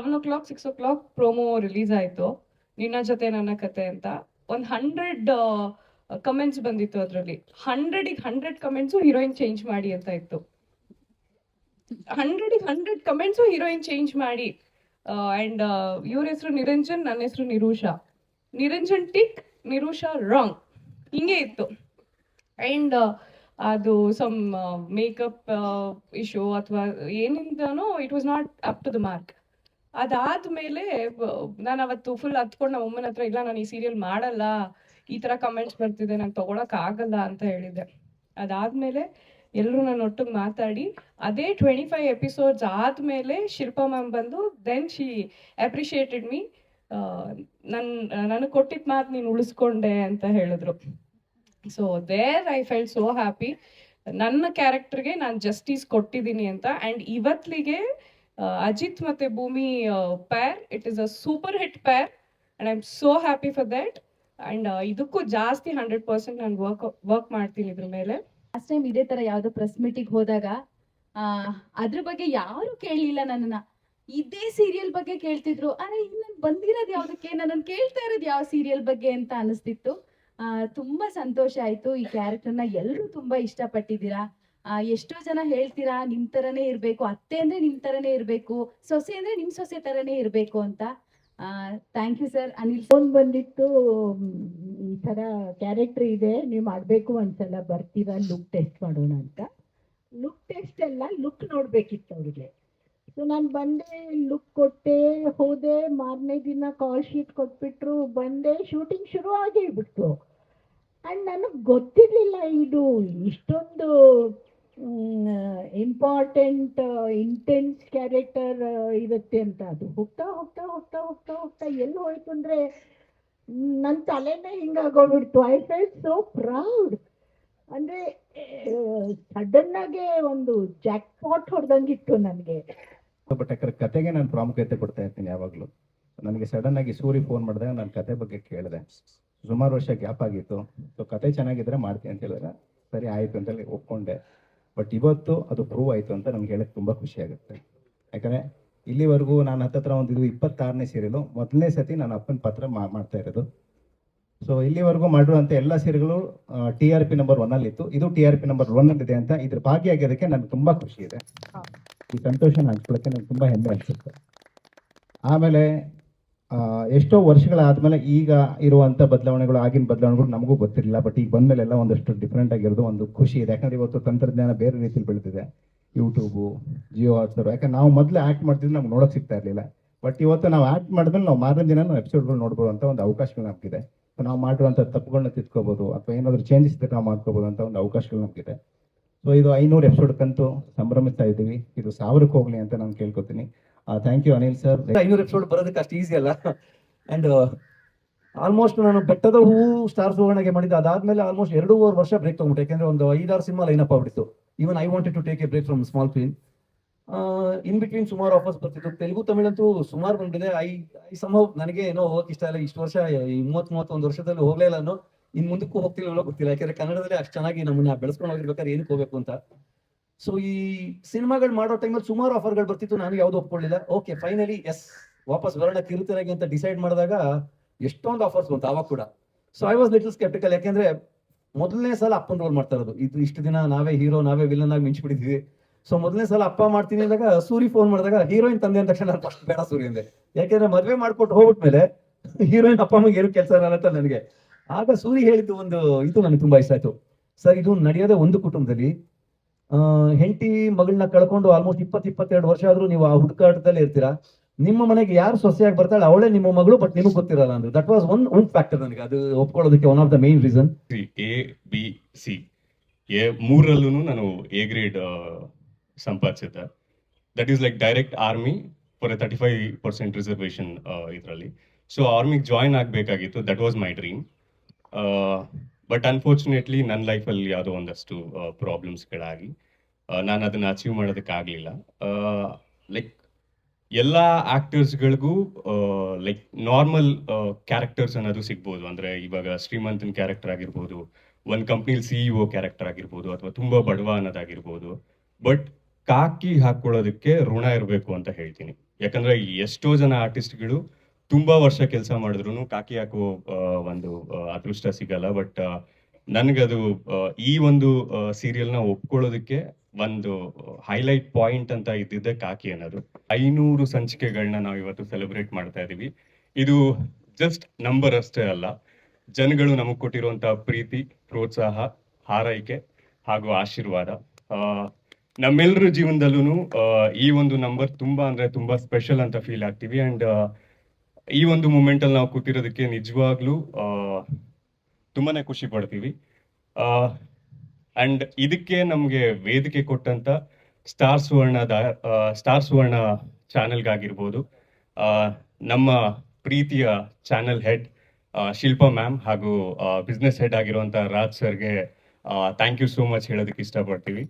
7 o'clock 6 o'clock promo release ಆಯ್ತು, ನಿನ್ನ ಜೊತೆ ನನ್ನ ಕತೆ ಅಂತ. 100 ಕಮೆಂಟ್ಸ್ ಬಂದಿತ್ತು. ಅದರಲ್ಲಿ 100 ಕಮೆಂಟ್ಸು ಹೀರೋಯಿನ್ ಚೇಂಜ್ ಮಾಡಿ ಅಂತ ಇತ್ತು. 100 ಕಮೆಂಟ್ಸು ಹೀರೋಯಿನ್ ಚೇಂಜ್ ಮಾಡಿ. ಅಂಡ್ ಇವ್ರ ಹೆಸರು ನಿರಂಜನ್, ನನ್ನ ಹೆಸರು ನಿರೂಷಾ. ನಿರಂಜನ್ ಟಿಕ್, ನಿರೂಷಾ ರಾಂಗ್, ಹಿಂಗೆ ಇತ್ತು. ಅಂಡ್ ಅದು ಸಮ್ ಮೇಕಪ್ ಇಶ್ಯೂ ಅಥವಾ ಏನಿಂದನೋ it was not up to the mark. ಅದಾದ್ಮೇಲೆ ನಾನು ಅವತ್ತು ಫುಲ್ ಹತ್ಕೊಂಡು ನಮ್ಮ ಅಮ್ಮನ ಹತ್ರ, ಇಲ್ಲ ನಾನು ಈ ಸೀರಿಯಲ್ ಮಾಡಲ್ಲ, ಈ ತರ ಕಮೆಂಟ್ಸ್ ಬರ್ತಿದೆ, ನಾನು ತಗೊಳಕ್ ಆಗಲ್ಲ ಅಂತ ಹೇಳಿದ್ದೆ. ಅದಾದ್ಮೇಲೆ ಎಲ್ಲರೂ ನಾನು ಒಟ್ಟಿಗೆ ಮಾತಾಡಿ ಅದೇ 25 ಎಪಿಸೋಡ್ಸ್ ಆದ್ಮೇಲೆ ಶಿಲ್ಪಾ ಮ್ಯಾಮ್ ಬಂದು ದೆನ್ ಶಿ ಅಪ್ರಿಷಿಯೇಟೆಡ್ ಮೀ. ನನಗೆ ಕೊಟ್ಟಿದ್ದ ಮಾತು ನೀನು ಉಳಿಸ್ಕೊಂಡೆ ಅಂತ ಹೇಳಿದ್ರು. So there I felt so happy, ನನ್ನ ಕ್ಯಾರೆಕ್ಟರ್ಗೆ ನಾನು ಜಸ್ಟಿಸ್ ಕೊಟ್ಟಿದ್ದೀನಿ ಅಂತ. ಆ್ಯಂಡ್ ಇವತ್ತಿಗೆ ಅಜಿತ್ ಮತ್ತೆ Bhoomi pair, it is a super hit pair and I am so happy for that. And ಇದಕ್ಕೂ ಜಾಸ್ತಿ 100% ನಾನು ವರ್ಕ್ ಮಾಡ್ತೀನಿ ಇದ್ರ ಮೇಲೆ. ಲಾಸ್ಟ್ ಟೈಮ್ ಇದೇ ತರ ಯಾವ್ದೋ ಪ್ರೆಸ್ ಮೀಟಿಗೆ ಹೋದಾಗ ಅದ್ರ ಬಗ್ಗೆ ಯಾರು ಕೇಳಲಿಲ್ಲ ನನ್ನನ್ನ, ಇದೇ ಸೀರಿಯಲ್ ಬಗ್ಗೆ ಕೇಳ್ತಿದ್ರು. ಅರೆ ನಾನು ಬಂದಿರೋದು ಯಾವ್ದಕ್ಕೆ, ನನ್ನನ್ನು ಕೇಳ್ತಾ ಇರೋದು ಯಾವ ಸೀರಿಯಲ್ ಬಗ್ಗೆ ಅಂತ ಅನಿಸ್ತಿತ್ತು. ತುಂಬಾ ಸಂತೋಷ ಆಯ್ತು. ಈ ಕ್ಯಾರೆಕ್ಟರ್ನ ಎಲ್ಲರೂ ತುಂಬಾ ಇಷ್ಟಪಟ್ಟಿದ್ದೀರಾ. ಎಷ್ಟೋ ಜನ ಹೇಳ್ತೀರಾ ನಿಮ್ ತರನೇ ಇರ್ಬೇಕು, ಅತ್ತೆ ಅಂದ್ರೆ ನಿಮ್ ತರನೇ ಇರ್ಬೇಕು, ಸೊಸೆ ಅಂದ್ರೆ ನಿಮ್ ಸೊಸೆ ತರನೇ ಇರ್ಬೇಕು ಅಂತ. Thank you sir. Anil phone ಬಂದಿತ್ತು, ಈ ಥರ ಕ್ಯಾರೆಕ್ಟರ್ ಇದೆ, ನೀವು ಮಾಡಬೇಕು ಒಂದ್ಸಲ ಬರ್ತೀರಾ, ಲುಕ್ ಟೆಸ್ಟ್ ಮಾಡೋಣ ಅಂತ. ಲುಕ್ ಟೆಸ್ಟ್ ಎಲ್ಲ ಲುಕ್ ನೋಡಬೇಕಿತ್ತು ಅವರಿಗೆ. ಸೊ ನಾನು ಬಂದೆ, ಲುಕ್ ಕೊಟ್ಟೆ, ಹೋದೆ. ಮಾರನೇ ದಿನ ಕಾಲ್ ಶೀಟ್ ಕೊಟ್ಬಿಟ್ರು, ಬಂದೆ, ಶೂಟಿಂಗ್ ಶುರು ಆಗೇ ಬಿಡ್ತು. ಆ್ಯಂಡ್ ನನಗೆ ಗೊತ್ತಿರಲಿಲ್ಲ ಇದು ಇಷ್ಟೊಂದು ಇಂಪಾರ್ಟೆಂಟ್ ಇಂಟೆನ್ಸ್ ಕ್ಯಾರೆಕ್ಟರ್ ಇರುತ್ತೆ ಅಂತ. ಅದು ಹೋಗ್ತಾ ಹೋಗ್ತಾ ಹೋಗ್ತಾ ಹೋಗ್ತಾ ಹೋಗ್ತಾ ಎಲ್ಲಿ ಹೋಯ್ತು ಅಂದರೆ ನನ್ನ ತಲೆನೇ ಹಿಂಗಾಗೋಗ್ಬಿಡ್ತು. I felt so proud. ಅಂದರೆ ಸಡನ್ನಾಗೆ ಒಂದು ಜಾಕ್ ಪಾಟ್ ಹೊಡೆದಂಗಿತ್ತು ನನಗೆ. ಬಟ್ ಯಾಕಂದ್ರೆ ಕತೆಗೆ ನಾನು ಪ್ರಾಮುಖ್ಯತೆ ಕೊಡ್ತಾ ಇರ್ತೀನಿ ಯಾವಾಗಲೂ. ನನಗೆ ಸಡನ್ ಆಗಿ ಸೂರಿ ಫೋನ್ ಮಾಡಿದಾಗ ನಾನು ಕತೆ ಬಗ್ಗೆ ಕೇಳಿದೆ. ಸುಮಾರು ವರ್ಷ ಗ್ಯಾಪ್ ಆಗಿತ್ತು. ಸೊ ಕತೆ ಚೆನ್ನಾಗಿದ್ರೆ ಮಾಡ್ತೀನಿ ಅಂತ ಹೇಳಿದ್ರೆ ಸರಿ ಆಯಿತು ಅಂತೇಳಿ ಒಪ್ಕೊಂಡೆ. ಬಟ್ ಇವತ್ತು ಅದು ಪ್ರೂವ್ ಆಯಿತು ಅಂತ ನಮ್ಗೆ ಹೇಳಕ್ಕೆ ತುಂಬ ಖುಷಿ ಆಗುತ್ತೆ. ಯಾಕಂದರೆ ಇಲ್ಲಿವರೆಗೂ ನಾನು ಹತ್ತತ್ರ ಒಂದು ಇದು 26ನೇ ಸೀರಿಯಲು, ಮೊದಲನೇ ಸತಿ ನಾನು ಅಪ್ಪನ ಪಾತ್ರ ಮಾಡ್ತಾ ಇರೋದು. ಸೊ ಇಲ್ಲಿವರೆಗೂ ಮಾಡಿರುವಂಥ ಎಲ್ಲ ಸೀರಿಯಲ್ಗಳು TRP ನಂಬರ್ 1 ಇತ್ತು, ಇದು TRP ನಂಬರ್ 1 ಇದೆ ಅಂತ ಇದ್ರ ಭಾಗಿಯಾಗಿರೋದಕ್ಕೆ ನನಗೆ ತುಂಬ ಖುಷಿ ಇದೆ. ಈ ಸಂತೋಷನ ಹಂಚ್ಕೊಳ್ಳೋಕ್ಕೆ ನನಗೆ ತುಂಬ ಹೆಮ್ಮೆ ಅನಿಸುತ್ತೆ. ಆಮೇಲೆ ಎಷ್ಟೋ ವರ್ಷಗಳಾದಮೇಲೆ ಈಗ ಇರುವಂಥ ಬದಲಾವಣೆಗಳು, ಆಗಿನ ಬದಲಾವಣೆಗಳು ನಮಗೂ ಗೊತ್ತಿರಲಿಲ್ಲ. ಬಟ್ ಈಗ ಬಂದಮೇಲೆ ಎಲ್ಲ ಒಂದಷ್ಟು ಡಿಫ್ರೆಂಟ್ ಆಗಿರೋದು ಒಂದು ಖುಷಿ ಇದೆ. ಯಾಕಂದರೆ ಇವತ್ತು ತಂತ್ರಜ್ಞಾನ ಬೇರೆ ರೀತಿಯಲ್ಲಿ ಬೆಳೆದಿದೆ. YouTube, Jio Hotstar. ಯಾಕಂದ್ರೆ ನಾವು ಮೊದಲು ಆ್ಯಕ್ಟ್ ಮಾಡ್ತಿದ್ರೆ ನಮ್ಗೆ ನೋಡೋಕೆ ಸಿಗ್ತಾ ಇರಲಿಲ್ಲ. ಬಟ್ ಇವತ್ತು ನಾವು ಆ್ಯಕ್ಟ್ ಮಾಡಿದ್ಮೇಲೆ ನಾವು ಮಾರನೇ ದಿನ ನಾವು ಎಪಿಸೋಡ್ಗಳು ನೋಡ್ಬೋದು ಅಂತ ಒಂದು ಅವಕಾಶಗಳು ನಮಗಿದೆ. ಸೊ ನಾವು ಮಾಡಿರುವಂಥ ತಪ್ಪುಗಳನ್ನ ತಿದ್ಕೋಬೋದು, ಅಥವಾ ಏನಾದರೂ ಚೇಂಜಸ್ ಇದ್ದರೆ ನಾವು ಮಾಡ್ಕೋಬೋದು ಅಂತ ಒಂದು ಅವಕಾಶಗಳು ನಮಗಿದೆ. ಸೊ ಇದು 500 ಎಪಿಸೋಡ್ಗಂತೂ ಸಂಭ್ರಮಿಸ್ತಾ ಇದ್ದೀವಿ. ಇದು 1000ಕ್ಕೆ ಹೋಗಲಿ ಅಂತ ನಾನು ಕೇಳ್ಕೊತೀನಿ. Thank you Anil sir. 500 episode ಬರೋದಕ್ಕೆ ಅಷ್ಟು ಈಸಿ ಅಲ್ಲ. ಆ್ಯಂಡ್ ಆಲ್ಮೋಸ್ಟ್ ನಾನು ಬೆಟ್ಟದ ಹೂವು ಸ್ಟಾರ್ ಸುವರ್ಣಗೆ ಮಾಡಿದ್ದು. ಅದಾದ್ಮೇಲೆ ಆಲ್ಮೋಸ್ಟ್ 2.5 ವರ್ಷ ಬ್ರೇಕ್ ತೊಗೊಂಬಿಟ್ಟೆ. ಯಾಕೆಂದರೆ ಒಂದು 5-6 ಸಿನಿಮಾ ಲೈನಪ್ ಆಗ್ಬಿಟ್ಟಿತ್ತು. Even I wanted to take a break from small film. In between ಸುಮಾರು ಆಫರ್ಸ್ ಬರ್ತಿತ್ತು. ತೆಲುಗು ತಮಿಳಂತೂ ಸುಮಾರು ಬಂದಿದೆ. ಐ ಸಂಭವ್ ನನಗೆ ಏನೋ ಹೋಗಕ್ಕೆ ಇಷ್ಟ ಇಲ್ಲ. ಇಷ್ಟು ವರ್ಷ 30-31 ವರ್ಷದಲ್ಲಿ ಹೋಗಲೇ ಇಲ್ಲ. ನಾನು ಇನ್ನು ಮುಂದಕ್ಕೂ ಹೋಗ್ತಿಲ್ಲ ಗೊತ್ತಿಲ್ಲ. ಯಾಕೆಂದರೆ ಕನ್ನಡದಲ್ಲಿ ಅಷ್ಟು ಚೆನ್ನಾಗಿ ನಮ್ಮನ್ನ ಬೆಳೆಸ್ಕೊಂಡು ಹೋಗಿರ್ಬೇಕಾದ್ರೆ ಏನಕ್ಕೆ ಹೋಗಬೇಕು ಅಂತ. ಸೊ ಈ ಸಿನಿಮಾಗಳು ಮಾಡೋ ಟೈಮಲ್ಲಿ ಸುಮಾರು ಆಫರ್ಗಳು ಬರ್ತಿತ್ತು. ನಾನು ಯಾವುದು ಒಪ್ಕೊಳ್ಳಿಲ್ಲ. ಓಕೆ, ಫೈನಲಿ ಎಸ್, ವಾಪಸ್ ಬರೋಣ ಕಿರುತೆರೆಗೆ ಅಂತ ಡಿಸೈಡ್ ಮಾಡಿದಾಗ ಎಷ್ಟೊಂದು ಆಫರ್ಸ್ ಬಂತು ಆವಾಗ ಕೂಡ. So I was little sceptical. ಯಾಕೆಂದ್ರೆ ಮೊದಲನೇ ಸಲ ಅಪ್ಪನ ರೋಲ್ ಮಾಡ್ತಾ ಇರೋದು. ಇಷ್ಟು ದಿನ ನಾವೇ ಹೀರೋ, ನಾವೇ ವಿಲನ್ ಆಗಿ ಮಿಂಚ್ಬಿಟ್ಟಿದ್ವಿ. ಸೊ ಮೊದಲನೇ ಸಲ ಅಪ್ಪ ಮಾಡ್ತೀನಿ ಅಂದಾಗ ಸೂರಿ ಫೋನ್ ಮಾಡಿದಾಗ ಹೀರೋಯಿನ್ ತಂದೆ ಅಂದ ತಕ್ಷಣ ನಾನು ಫಸ್ಟ್ ಬೇಡ ಸೂರಿ ಅಂದೆ. ಯಾಕೆಂದ್ರೆ ಮದುವೆ ಮಾಡ್ಕೊಟ್ಟು ಹೋಗ್ಬಿಟ್ಮೇಲೆ ಹೀರೋಯಿನ್ ಅಪ್ಪ ಅಮ್ಮಗೆ ಏನು ಕೆಲಸ ಇರಲ್ಲ ಅಂತ ನನಗೆ. ಆಗ ಸೂರಿ ಹೇಳಿದ್ದು ಒಂದು ಇದು ನನಗೆ ತುಂಬಾ ಇಷ್ಟ ಆಯ್ತು. ಸರ್, ಇದು ನಡೆಯೋದೇ ಒಂದು ಕುಟುಂಬದಲ್ಲಿ. ಹೆಂಡತಿ ಮಗಳನ್ನ ಕಳ್ಕೊಂಡು ಆಲ್ಮೋಸ್ಟ್ 20-22 ವರ್ಷ ಆದ್ರೂ ನೀವು ಆ ಹುಡುಕಾಟದಲ್ಲೇ ಇರ್ತೀರಾ. ನಿಮ್ಮ ಮನೆಗೆ ಯಾರು ಸೊಸೆಯಾಗಿ ಬರ್ತಾಳೆ ಅವಳೇ ನಿಮ್ಮ ಮಗಳು, ಬಟ್ ನಿಮಗೆ ಗೊತ್ತಿರಲ್ಲ ಅಂದ್ರೆ ದಟ್ ವಾಸ್ ಒನ್ ಫ್ಯಾಕ್ಟರ್ ನನಗೆ ಅದು ಒಪ್ಕೊಳ್ಳೋದಕ್ಕೆ. One of the main reason. A, B, C ಮೂರಲ್ಲೂ ನಾನು A ಗ್ರೇಡ್ ಸಂಪಾದಿಸಿದ್ದೆ. That is like direct army for 35% reservation ಇದರಲ್ಲಿ. ಸೊ ಆರ್ಮಿಗೆ ಜಾಯಿನ್ ಆಗಬೇಕಾಗಿತ್ತು. That was my dream. But unfortunately ನನ್ನ ಲೈಫಲ್ಲಿ ಯಾವುದೋ ಒಂದಷ್ಟು ಪ್ರಾಬ್ಲಮ್ಸ್ಗಳಾಗಿ ನಾನು ಅದನ್ನು ಅಚೀವ್ ಮಾಡೋದಕ್ಕಾಗಲಿಲ್ಲ. ಲೈಕ್ ಎಲ್ಲ ಆ್ಯಕ್ಟರ್ಸ್ಗಳಿಗೂ ಲೈಕ್ ನಾರ್ಮಲ್ ಕ್ಯಾರೆಕ್ಟರ್ಸ್ ಅನ್ನೋದು ಸಿಗ್ಬೋದು. ಅಂದರೆ ಇವಾಗ ಶ್ರೀಮಂತನ ಕ್ಯಾರೆಕ್ಟರ್ ಆಗಿರ್ಬೋದು, ಒಂದು ಕಂಪ್ನಿಲಿ CEO ಕ್ಯಾರೆಕ್ಟರ್ ಆಗಿರ್ಬೋದು, ಅಥವಾ ತುಂಬ ಬಡವ ಅನ್ನೋದಾಗಿರ್ಬೋದು. ಬಟ್ ಕಾಕಿ ಹಾಕೊಳ್ಳೋದಕ್ಕೆ ಋಣ ಇರಬೇಕು ಅಂತ ಹೇಳ್ತೀನಿ. ಯಾಕಂದ್ರೆ ಎಷ್ಟೋ ಜನ ಆರ್ಟಿಸ್ಟ್ಗಳು ತುಂಬಾ ವರ್ಷ ಕೆಲಸ ಮಾಡಿದ್ರು ಕಾಕಿ ಹಾಕುವ ಒಂದು ಅದೃಷ್ಟ ಸಿಗಲ್ಲ. ಬಟ್ ನನ್ಗದು ಈ ಒಂದು ಸೀರಿಯಲ್ನ ಒಪ್ಕೊಳ್ಳೋದಕ್ಕೆ ಒಂದು ಹೈಲೈಟ್ ಪಾಯಿಂಟ್ ಅಂತ ಇದ್ದಿದ್ದೆ ಕಾಕಿ ಅನ್ನೋದು. 500 ಸಂಚಿಕೆಗಳನ್ನ ನಾವು ಇವತ್ತು ಸೆಲೆಬ್ರೇಟ್ ಮಾಡ್ತಾ ಇದೀವಿ. ಇದು ಜಸ್ಟ್ ನಂಬರ್ ಅಷ್ಟೇ ಅಲ್ಲ, ಜನಗಳು ನಮಗೆ ಕೊಟ್ಟಿರುವಂತ ಪ್ರೀತಿ, ಪ್ರೋತ್ಸಾಹ, ಹಾರೈಕೆ ಹಾಗೂ ಆಶೀರ್ವಾದ. ನಮ್ಮೆಲ್ಲರ ಜೀವನದಲ್ಲೂ ಈ ಒಂದು ನಂಬರ್ ತುಂಬಾ ಅಂದ್ರೆ ತುಂಬಾ ಸ್ಪೆಷಲ್ ಅಂತ ಫೀಲ್ ಆಗ್ತೀವಿ. ಅಂಡ್ ಈ ಒಂದು ಮೂಮೆಂಟ್ ಅಲ್ಲಿ ನಾವು ಕೂತಿರೋದಕ್ಕೆ ನಿಜವಾಗ್ಲೂ ತುಂಬಾನೇ ಖುಷಿ ಪಡ್ತೀವಿ. ಅಂಡ್ ಇದಕ್ಕೆ ನಮ್ಗೆ ವೇದಿಕೆ ಕೊಟ್ಟಂತ ಸ್ಟಾರ್ ಸುವರ್ಣ ಚಾನೆಲ್ಗಾಗಿರ್ಬೋದು, ನಮ್ಮ ಪ್ರೀತಿಯ ಚಾನೆಲ್ ಹೆಡ್ ಶಿಲ್ಪಾ ಮ್ಯಾಮ್ ಹಾಗೂ ಬಿಸ್ನೆಸ್ ಹೆಡ್ ಆಗಿರುವಂತ ರಾಜ್ ಸರ್ಗೆ ಥ್ಯಾಂಕ್ ಯು ಸೋ ಮಚ್ ಹೇಳೋದಕ್ಕೆ ಇಷ್ಟಪಡ್ತೀವಿ.